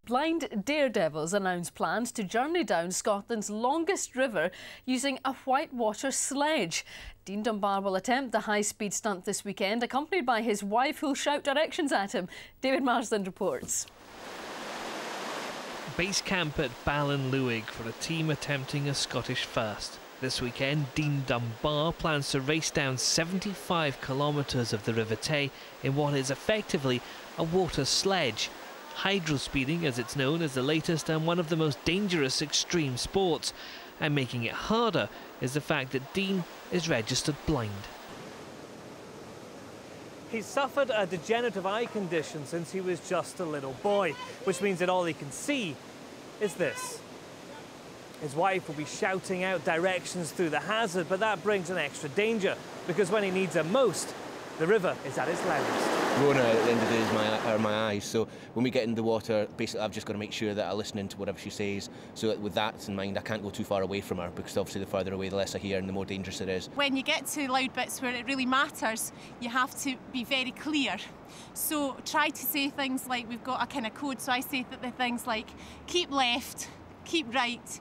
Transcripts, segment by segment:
Blind daredevils announced plans to journey down Scotland's longest river using a whitewater sledge. Dean Dunbar will attempt the high-speed stunt this weekend, accompanied by his wife who'll shout directions at him. David Marsland reports. Base camp at Ballinluig for a team attempting a Scottish first. This weekend, Dean Dunbar plans to race down 75 kilometres of the River Tay in what is effectively a water sledge. Hydrospeeding, as it's known, is the latest and one of the most dangerous extreme sports. And making it harder is the fact that Dean is registered blind. He's suffered a degenerative eye condition since he was just a little boy, which means that all he can see is this. His wife will be shouting out directions through the hazard, but that brings an extra danger, because when he needs them most, the river is at its loudest. Rona, at the end of the day, are my eyes, so when we get in the water, basically I've just got to make sure that I listen into whatever she says, so with that in mind I can't go too far away from her, because obviously the further away the less I hear and the more dangerous it is. When you get to loud bits where it really matters, you have to be very clear. So try to say things like, we've got a kind of code, so I say the things like keep left, keep right.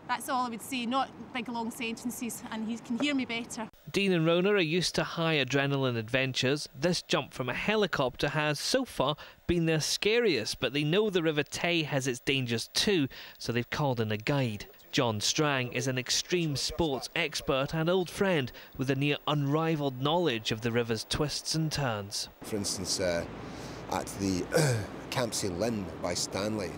That's all I would say, not big long sentences, and he can hear me better. Dean and Rona are used to high adrenaline adventures. This jump from a helicopter has, so far, been their scariest, but they know the River Tay has its dangers too, so they've called in a guide. John Strang is an extreme sports expert and old friend with a near unrivalled knowledge of the river's twists and turns. For instance, at the Campsie Lynn by Stanley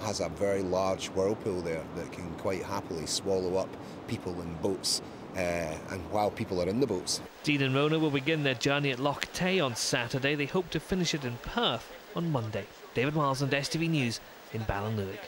has a very large whirlpool there that can quite happily swallow up people in boats and while people are in the boats. Dean and Rona will begin their journey at Loch Tay on Saturday. They hope to finish it in Perth on Monday. David Marsland, STV News in Ballinluig.